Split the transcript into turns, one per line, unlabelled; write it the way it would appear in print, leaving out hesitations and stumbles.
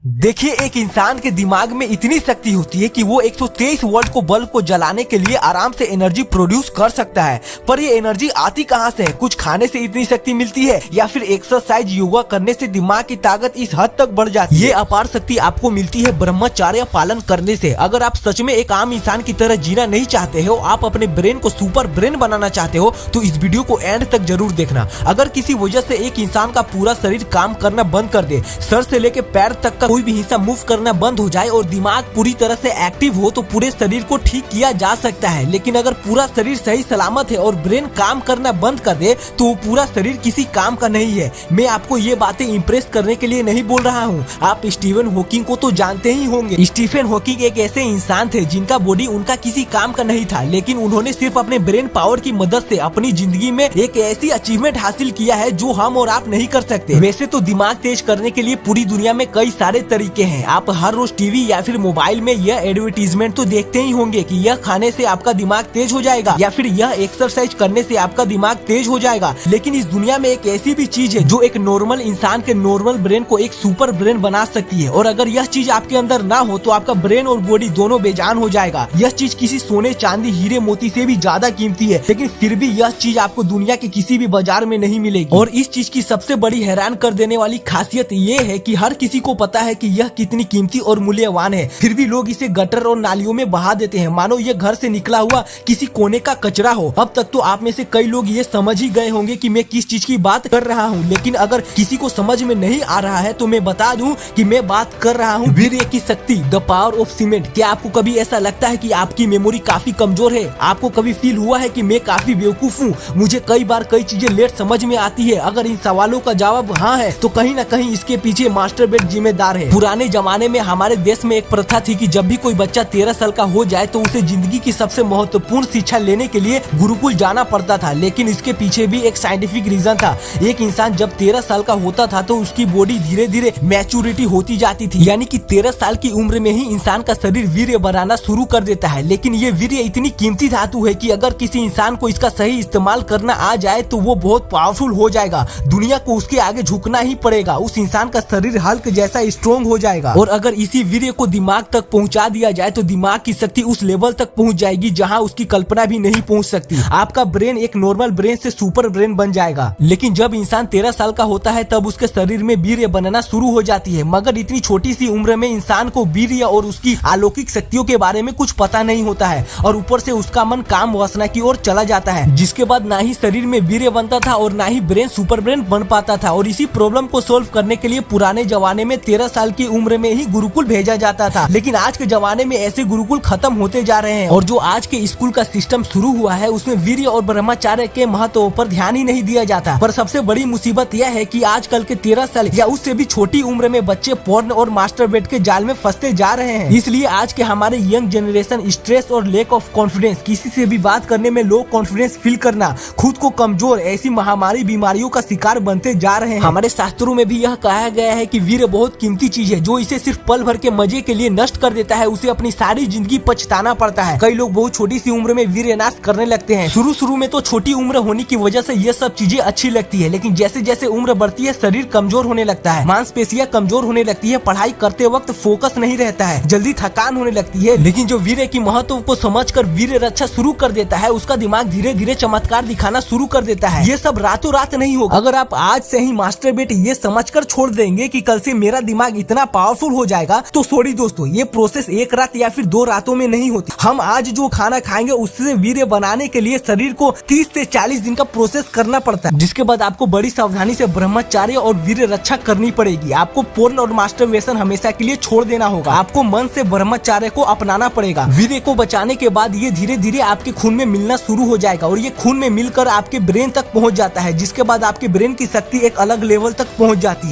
देखिए, एक इंसान के दिमाग में इतनी शक्ति होती है कि वो 123 वोल्ट को बल्ब को जलाने के लिए आराम से एनर्जी प्रोड्यूस कर सकता है। पर ये एनर्जी आती कहाँ से है? कुछ खाने से इतनी शक्ति मिलती है या फिर एक्सरसाइज योगा करने से दिमाग की ताकत इस हद तक बढ़ जाती है? ये अपार शक्ति आपको मिलती है ब्रह्मचर्य पालन करने से। अगर आप सच में एक आम इंसान की तरह जीना नहीं चाहते हो, आप अपने ब्रेन को सुपर ब्रेन बनाना चाहते हो, तो इस वीडियो को एंड तक जरूर देखना। अगर किसी वजह से एक इंसान का पूरा शरीर काम करना बंद कर दे, सर से लेकर पैर तक का कोई भी हिस्सा मूव करना बंद हो जाए और दिमाग पूरी तरह से एक्टिव हो, तो पूरे शरीर को ठीक किया जा सकता है। लेकिन अगर पूरा शरीर सही सलामत है और ब्रेन काम करना बंद कर दे, तो वो पूरा शरीर किसी काम का नहीं है। मैं आपको ये बातें इम्प्रेस करने के लिए नहीं बोल रहा हूँ। आप स्टीफन हॉकिंग को तो जानते ही होंगे। स्टीफन हॉकिंग एक ऐसे इंसान थे जिनका बॉडी उनका किसी काम का नहीं था, लेकिन उन्होंने सिर्फ अपने ब्रेन पावर की मदद से अपनी जिंदगी में एक ऐसी अचीवमेंट हासिल किया है जो हम और आप नहीं कर सकते। वैसे तो दिमाग तेज करने के लिए पूरी दुनिया में कई सारे तरीके हैं। आप हर रोज टीवी या फिर मोबाइल में यह एडवर्टीजमेंट तो देखते ही होंगे कि यह खाने से आपका दिमाग तेज हो जाएगा या फिर यह एक्सरसाइज करने से आपका दिमाग तेज हो जाएगा। लेकिन इस दुनिया में एक ऐसी भी चीज है जो एक नॉर्मल इंसान के नॉर्मल ब्रेन को एक सुपर ब्रेन बना सकती है, और अगर यह चीज आपके अंदर ना हो तो आपका ब्रेन और बॉडी दोनों बेजान हो जाएगा। यह चीज किसी सोने चांदी हीरे मोती से भी ज्यादा कीमती है, लेकिन फिर भी यह चीज आपको दुनिया के किसी भी बाजार में नहीं मिलेगी। और इस चीज की सबसे बड़ी हैरान कर देने वाली खासियत ये है कि हर किसी को पता है कि यह कितनी कीमती और मूल्यवान है, फिर भी लोग इसे गटर और नालियों में बहा देते हैं, मानो ये घर से निकला हुआ किसी कोने का कचरा हो। अब तक तो आप में से कई लोग ये समझ ही गए होंगे कि मैं किस चीज की बात कर रहा हूँ, लेकिन अगर किसी को समझ में नहीं आ रहा है तो मैं बता दूं कि मैं बात कर रहा हूँ वीर्य की शक्ति, द पावर ऑफ सीमेंट। क्या आपको कभी ऐसा लगता है कि आपकी मेमोरी काफी कमजोर है? आपको कभी फील हुआ है कि मैं काफी बेवकूफ हूँ, मुझे कई बार कई चीजें लेट समझ में आती है? अगर इन सवालों का जवाब हाँ है, तो कहीं न कहीं इसके पीछे मास्टरबेट जिम्मेदार है। पुराने जमाने में हमारे देश में एक प्रथा थी कि जब भी कोई बच्चा 13 साल का हो जाए तो उसे जिंदगी की सबसे महत्वपूर्ण शिक्षा लेने के लिए गुरुकुल जाना पड़ता था। लेकिन इसके पीछे भी एक साइंटिफिक रीजन था। एक इंसान जब 13 साल का होता था तो उसकी बॉडी धीरे धीरे मैच्योरिटी होती जाती थी, यानी कि 13 साल की उम्र में ही इंसान का शरीर वीर्य बनाना शुरू कर देता है। लेकिन ये वीर्य इतनी कीमती धातु है कि अगर किसी इंसान को इसका सही इस्तेमाल करना आ जाए तो वो बहुत पावरफुल हो जाएगा। दुनिया को उसके आगे झुकना ही पड़ेगा। उस इंसान का शरीर हल्क जैसा स्ट्रॉन्ग हो जाएगा। और अगर इसी वीर्य को दिमाग तक पहुंचा दिया जाए तो दिमाग की शक्ति उस लेवल तक पहुंच जाएगी जहां उसकी कल्पना भी नहीं पहुंच सकती। आपका ब्रेन एक नॉर्मल ब्रेन से सुपर ब्रेन बन जाएगा। लेकिन जब इंसान 13 साल का होता है तब उसके शरीर में वीर्य बनना शुरू हो जाती है, मगर इतनी छोटी सी उम्र में इंसान को वीर्य और उसकी अलौकिक शक्तियों के बारे में कुछ पता नहीं होता है, और ऊपर से उसका मन काम वासना की ओर चला जाता है, जिसके बाद ना ही शरीर में वीर्य बनता था और ना ही ब्रेन सुपर ब्रेन बन पाता था। और इसी प्रॉब्लम को सोल्व करने के लिए पुराने जमाने में 13 साल की उम्र में ही गुरुकुल भेजा जाता था। लेकिन आज के जमाने में ऐसे गुरुकुल खत्म होते जा रहे हैं, और जो आज के स्कूल का सिस्टम शुरू हुआ है उसमें वीर्य और ब्रह्मचर्य के महत्व पर ध्यान ही नहीं दिया जाता। पर सबसे बड़ी मुसीबत यह है कि आजकल के 13 साल या उससे भी छोटी उम्र में बच्चे पोर्न और मास्टरबेट के जाल में फंसते जा रहे हैं। इसलिए आज के हमारे यंग जनरेशन स्ट्रेस और लैक ऑफ कॉन्फिडेंस, किसी से भी बात करने में लो कॉन्फिडेंस फील करना, खुद को कमजोर, ऐसी महामारी बीमारियों का शिकार बनते जा रहे हैं। हमारे शास्त्रों में भी यह कहा गया है कि वीर्य बहुत कीमती चीज है, जो इसे सिर्फ पल भर के मजे के लिए नष्ट कर देता है, उसे अपनी सारी जिंदगी पछताना पड़ता है। कई लोग बहुत छोटी सी उम्र में वीर्य नाश करने लगते हैं। शुरू में तो छोटी उम्र होने की वजह से ये सब चीजें अच्छी लगती है, लेकिन जैसे जैसे उम्र बढ़ती है शरीर कमजोर होने लगता है, मांसपेशियां कमजोर होने लगती है, पढ़ाई करते वक्त फोकस नहीं रहता है, जल्दी थकान होने लगती है। लेकिन जो वीर्य की महत्व को समझकर वीर्य रक्षा शुरू कर देता है, उसका दिमाग धीरे धीरे चमत्कार दिखाना शुरू कर देता है। ये सब रातों रात नहीं होगा। अगर आप आज से ही मास्टरबेट ये समझकर छोड़ देंगे कि कल से मेरा दिमाग इतना पावरफुल हो जाएगा, तो सॉरी दोस्तों, ये प्रोसेस एक रात या फिर 2 रातों में नहीं होती। हम आज जो खाना खाएंगे उससे वीर्य बनाने के लिए शरीर को 30 से 40 दिन का प्रोसेस करना पड़ता है, जिसके बाद आपको बड़ी सावधानी से ब्रह्मचर्य और वीर्य रक्षा करनी पड़ेगी। आपको पोर्न और मास्टरबेशन हमेशा के लिए छोड़ देना होगा। आपको मन से ब्रह्मचर्य को अपनाना पड़ेगा। वीर्य को बचाने के बाद ये धीरे धीरे आपके खून में मिलना शुरू हो जाएगा, और ये खून में मिलकर आपके ब्रेन तक पहुँच जाता है, जिसके बाद आपके ब्रेन की शक्ति एक अलग लेवल तक पहुँच जाती है।